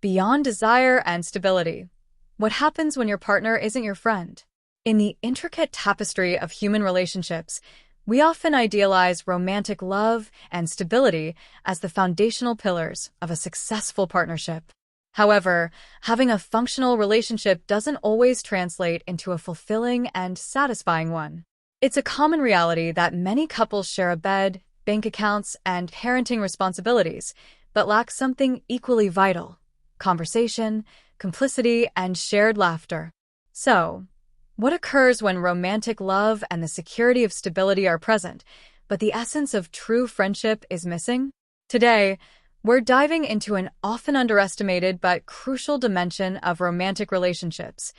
Beyond desire and stability. What happens when your partner isn't your friend? In the intricate tapestry of human relationships, we often idealize romantic love and stability as the foundational pillars of a successful partnership. However, having a functional relationship doesn't always translate into a fulfilling and satisfying one. It's a common reality that many couples share a bed, bank accounts, and parenting responsibilities, but lack something equally vital: conversation, complicity, and shared laughter. So, what occurs when romantic love and the security of stability are present, but the essence of true friendship is missing? Today, we're diving into an often underestimated but crucial dimension of romantic relationships: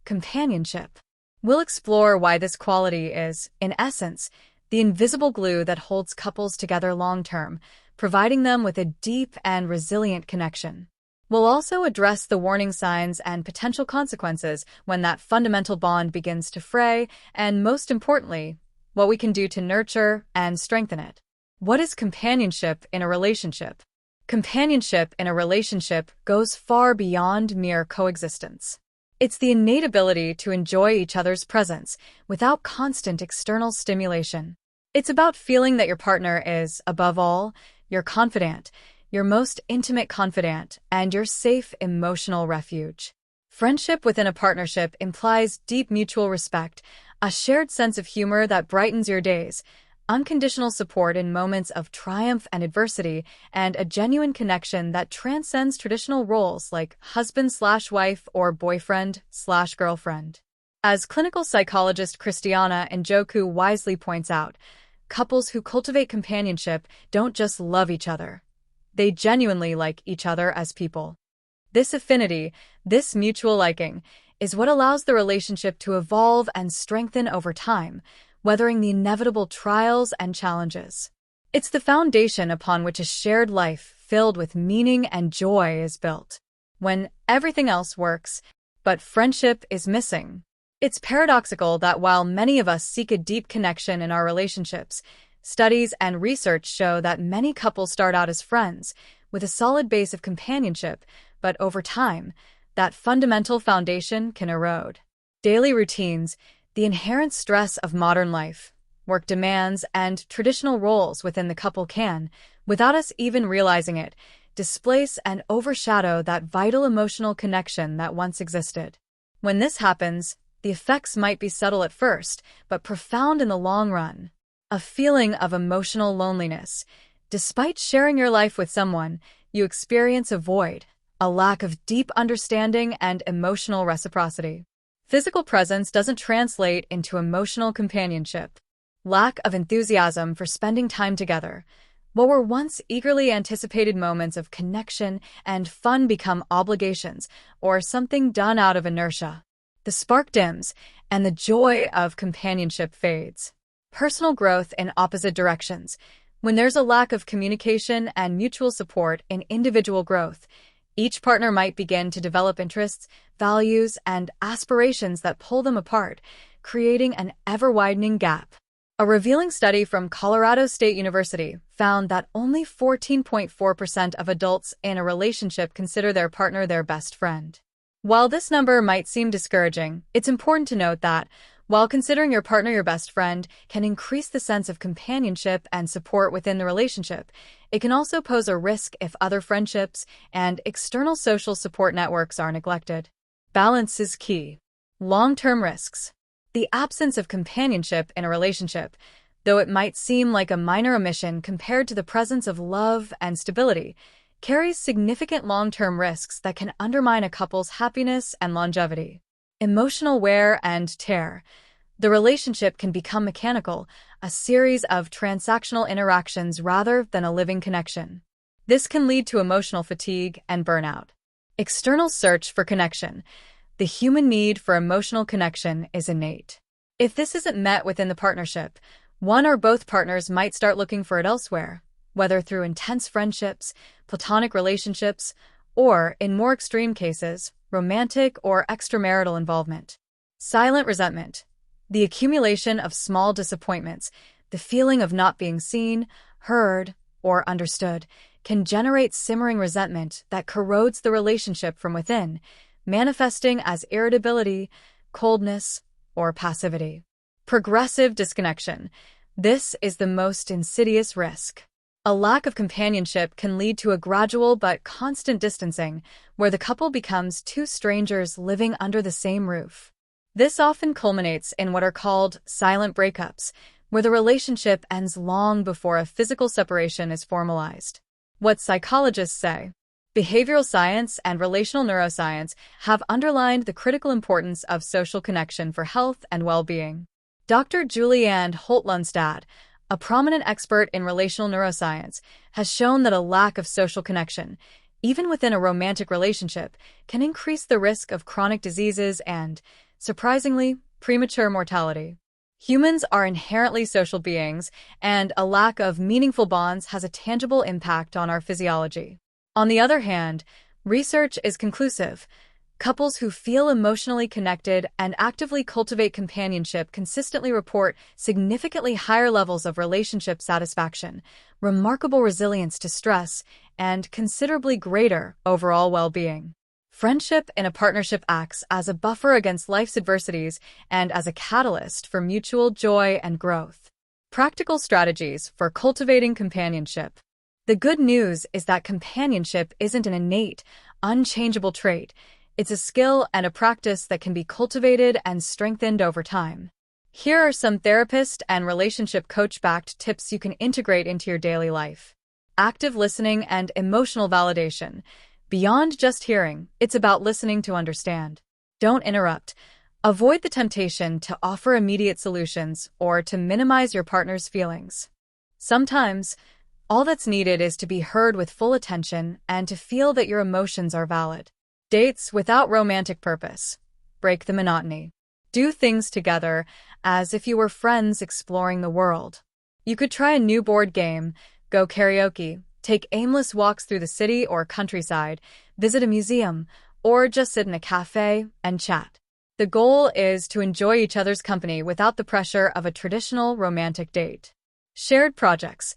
companionship. We'll explore why this quality is, in essence, the invisible glue that holds couples together long-term, providing them with a deep and resilient connection. We'll also address the warning signs and potential consequences when that fundamental bond begins to fray, and most importantly, what we can do to nurture and strengthen it. What is companionship in a relationship? Companionship in a relationship goes far beyond mere coexistence. It's the innate ability to enjoy each other's presence without constant external stimulation. It's about feeling that your partner is, above all, your confidant, your most intimate confidant, and your safe emotional refuge. Friendship within a partnership implies deep mutual respect, a shared sense of humor that brightens your days, unconditional support in moments of triumph and adversity, and a genuine connection that transcends traditional roles like husband/wife or boyfriend/girlfriend. As clinical psychologist Christiana Njoku wisely points out, couples who cultivate companionship don't just love each other. They genuinely like each other as people. This affinity, this mutual liking, is what allows the relationship to evolve and strengthen over time, weathering the inevitable trials and challenges. It's the foundation upon which a shared life filled with meaning and joy is built. When everything else works, but friendship is missing. It's paradoxical that while many of us seek a deep connection in our relationships, studies and research show that many couples start out as friends, with a solid base of companionship, but over time, that fundamental foundation can erode. Daily routines, the inherent stress of modern life, work demands, and traditional roles within the couple can, without us even realizing it, displace and overshadow that vital emotional connection that once existed. When this happens, the effects might be subtle at first, but profound in the long run. A feeling of emotional loneliness. Despite sharing your life with someone, you experience a void, a lack of deep understanding and emotional reciprocity. Physical presence doesn't translate into emotional companionship. Lack of enthusiasm for spending time together. What were once eagerly anticipated moments of connection and fun become obligations or something done out of inertia. The spark dims, and the joy of companionship fades. Personal growth in opposite directions. When there's a lack of communication and mutual support in individual growth, each partner might begin to develop interests, values, and aspirations that pull them apart, creating an ever-widening gap. A revealing study from Colorado State University found that only 14.4% of adults in a relationship consider their partner their best friend. While this number might seem discouraging, it's important to note that, while considering your partner your best friend can increase the sense of companionship and support within the relationship, it can also pose a risk if other friendships and external social support networks are neglected. Balance is key. Long-term risks. The absence of companionship in a relationship, though it might seem like a minor omission compared to the presence of love and stability, carries significant long-term risks that can undermine a couple's happiness and longevity. Emotional wear and tear. The relationship can become mechanical, a series of transactional interactions rather than a living connection. This can lead to emotional fatigue and burnout. External search for connection. The human need for emotional connection is innate. If this isn't met within the partnership, one or both partners might start looking for it elsewhere, whether through intense friendships, platonic relationships, or, in more extreme cases, romantic or extramarital involvement. Silent resentment. The accumulation of small disappointments, the feeling of not being seen, heard, or understood, can generate simmering resentment that corrodes the relationship from within, manifesting as irritability, coldness, or passivity. Progressive disconnection. This is the most insidious risk. A lack of companionship can lead to a gradual but constant distancing, where the couple becomes two strangers living under the same roof. This often culminates in what are called silent breakups, where the relationship ends long before a physical separation is formalized. What psychologists say. Behavioral science and relational neuroscience have underlined the critical importance of social connection for health and well-being. Dr. Julianne Holt-Lunstad, a prominent expert in relational neuroscience, has shown that a lack of social connection, even within a romantic relationship, can increase the risk of chronic diseases and, surprisingly, premature mortality. Humans are inherently social beings, and a lack of meaningful bonds has a tangible impact on our physiology. On the other hand, research is conclusive. Couples who feel emotionally connected and actively cultivate companionship consistently report significantly higher levels of relationship satisfaction, remarkable resilience to stress, and considerably greater overall well-being. Friendship in a partnership acts as a buffer against life's adversities and as a catalyst for mutual joy and growth. Practical strategies for cultivating companionship. The good news is that companionship isn't an innate, unchangeable trait. It's a skill and a practice that can be cultivated and strengthened over time. Here are some therapist and relationship coach-backed tips you can integrate into your daily life. Active listening and emotional validation. Beyond just hearing, it's about listening to understand. Don't interrupt. Avoid the temptation to offer immediate solutions or to minimize your partner's feelings. Sometimes, all that's needed is to be heard with full attention and to feel that your emotions are valid. Dates without romantic purpose. Break the monotony. Do things together as if you were friends exploring the world. You could try a new board game, go karaoke, take aimless walks through the city or countryside, visit a museum, or just sit in a cafe and chat. The goal is to enjoy each other's company without the pressure of a traditional romantic date. Shared projects.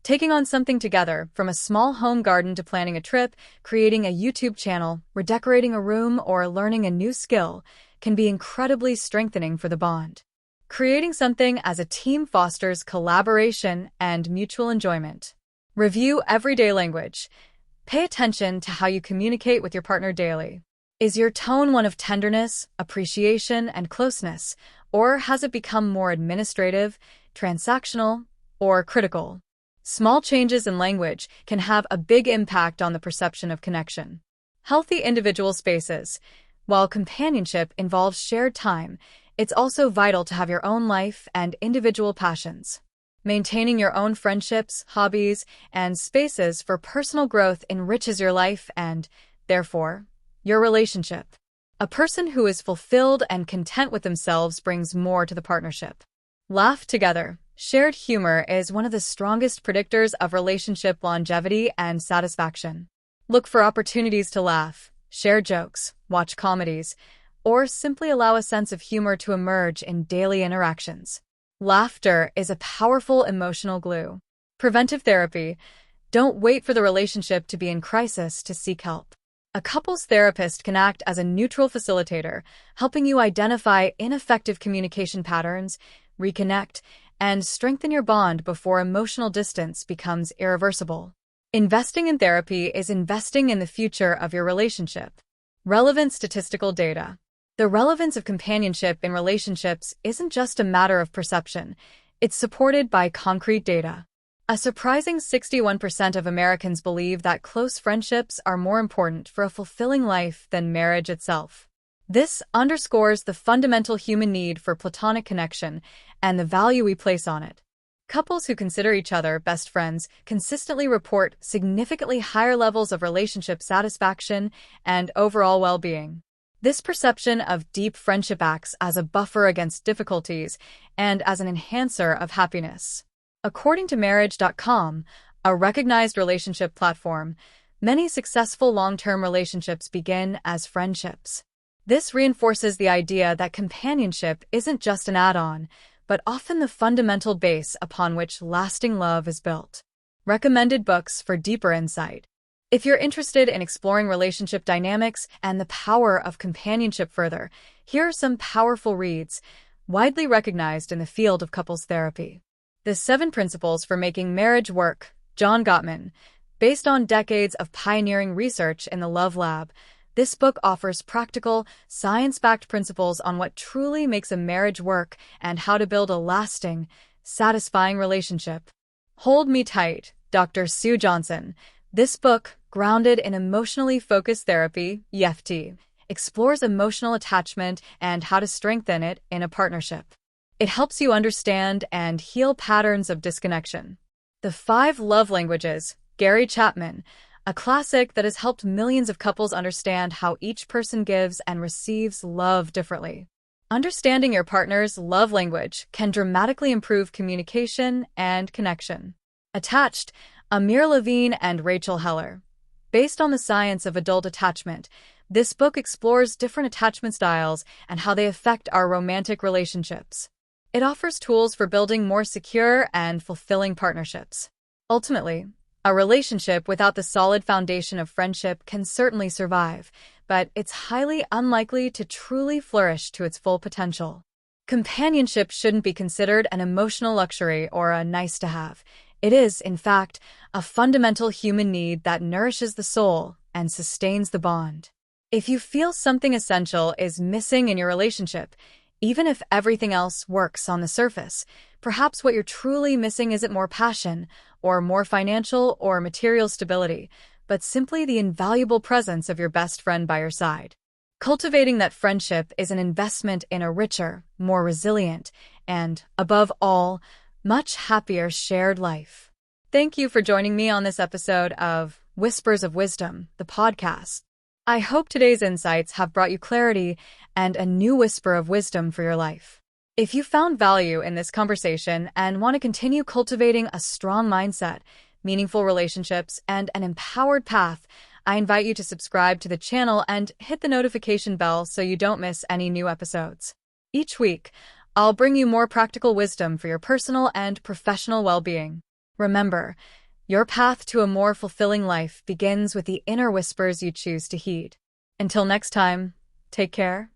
Taking on something together, from a small home garden to planning a trip, creating a YouTube channel, redecorating a room, or learning a new skill, can be incredibly strengthening for the bond. Creating something as a team fosters collaboration and mutual enjoyment. Review everyday language. Pay attention to how you communicate with your partner daily. Is your tone one of tenderness, appreciation, and closeness, or has it become more administrative, transactional, or critical? Small changes in language can have a big impact on the perception of connection. Healthy individual spaces. While companionship involves shared time, it's also vital to have your own life and individual passions. Maintaining your own friendships, hobbies, and spaces for personal growth enriches your life and, therefore, your relationship. A person who is fulfilled and content with themselves brings more to the partnership. Laugh together. Shared humor is one of the strongest predictors of relationship longevity and satisfaction. Look for opportunities to laugh, share jokes, watch comedies, or simply allow a sense of humor to emerge in daily interactions. Laughter is a powerful emotional glue. Preventive therapy. Don't wait for the relationship to be in crisis to seek help. A couples therapist can act as a neutral facilitator, helping you identify ineffective communication patterns, reconnect, and strengthen your bond before emotional distance becomes irreversible. Investing in therapy is investing in the future of your relationship. Relevant statistical data. The relevance of companionship in relationships isn't just a matter of perception, it's supported by concrete data. A surprising 61% of Americans believe that close friendships are more important for a fulfilling life than marriage itself. This underscores the fundamental human need for platonic connection and the value we place on it. Couples who consider each other best friends consistently report significantly higher levels of relationship satisfaction and overall well-being. This perception of deep friendship acts as a buffer against difficulties and as an enhancer of happiness. According to Marriage.com, a recognized relationship platform, many successful long-term relationships begin as friendships. This reinforces the idea that companionship isn't just an add-on, but often the fundamental base upon which lasting love is built. Recommended books for deeper insight. If you're interested in exploring relationship dynamics and the power of companionship further, here are some powerful reads, widely recognized in the field of couples therapy. The 7 Principles for Making Marriage Work, John Gottman. Based on decades of pioneering research in the Love Lab, this book offers practical, science-backed principles on what truly makes a marriage work and how to build a lasting, satisfying relationship. Hold Me Tight, Dr. Sue Johnson. This book, grounded in emotionally focused therapy, EFT, explores emotional attachment and how to strengthen it in a partnership. It helps you understand and heal patterns of disconnection. The 5 Love Languages, Gary Chapman, a classic that has helped millions of couples understand how each person gives and receives love differently. Understanding your partner's love language can dramatically improve communication and connection. Attached, Amir Levine and Rachel Heller. Based on the science of adult attachment, this book explores different attachment styles and how they affect our romantic relationships. It offers tools for building more secure and fulfilling partnerships. Ultimately, a relationship without the solid foundation of friendship can certainly survive, but it's highly unlikely to truly flourish to its full potential. Companionship shouldn't be considered an emotional luxury or a nice-to-have. It is, in fact, a fundamental human need that nourishes the soul and sustains the bond. If you feel something essential is missing in your relationship, even if everything else works on the surface, perhaps what you're truly missing isn't more passion, or more financial or material stability, but simply the invaluable presence of your best friend by your side. Cultivating that friendship is an investment in a richer, more resilient, and, above all, much happier shared life. Thank you for joining me on this episode of Whispers of Wisdom, the podcast. I hope today's insights have brought you clarity and a new whisper of wisdom for your life. If you found value in this conversation and want to continue cultivating a strong mindset, meaningful relationships, and an empowered path, I invite you to subscribe to the channel and hit the notification bell so you don't miss any new episodes. Each week, I'll bring you more practical wisdom for your personal and professional well-being. Remember, your path to a more fulfilling life begins with the inner whispers you choose to heed. Until next time, take care.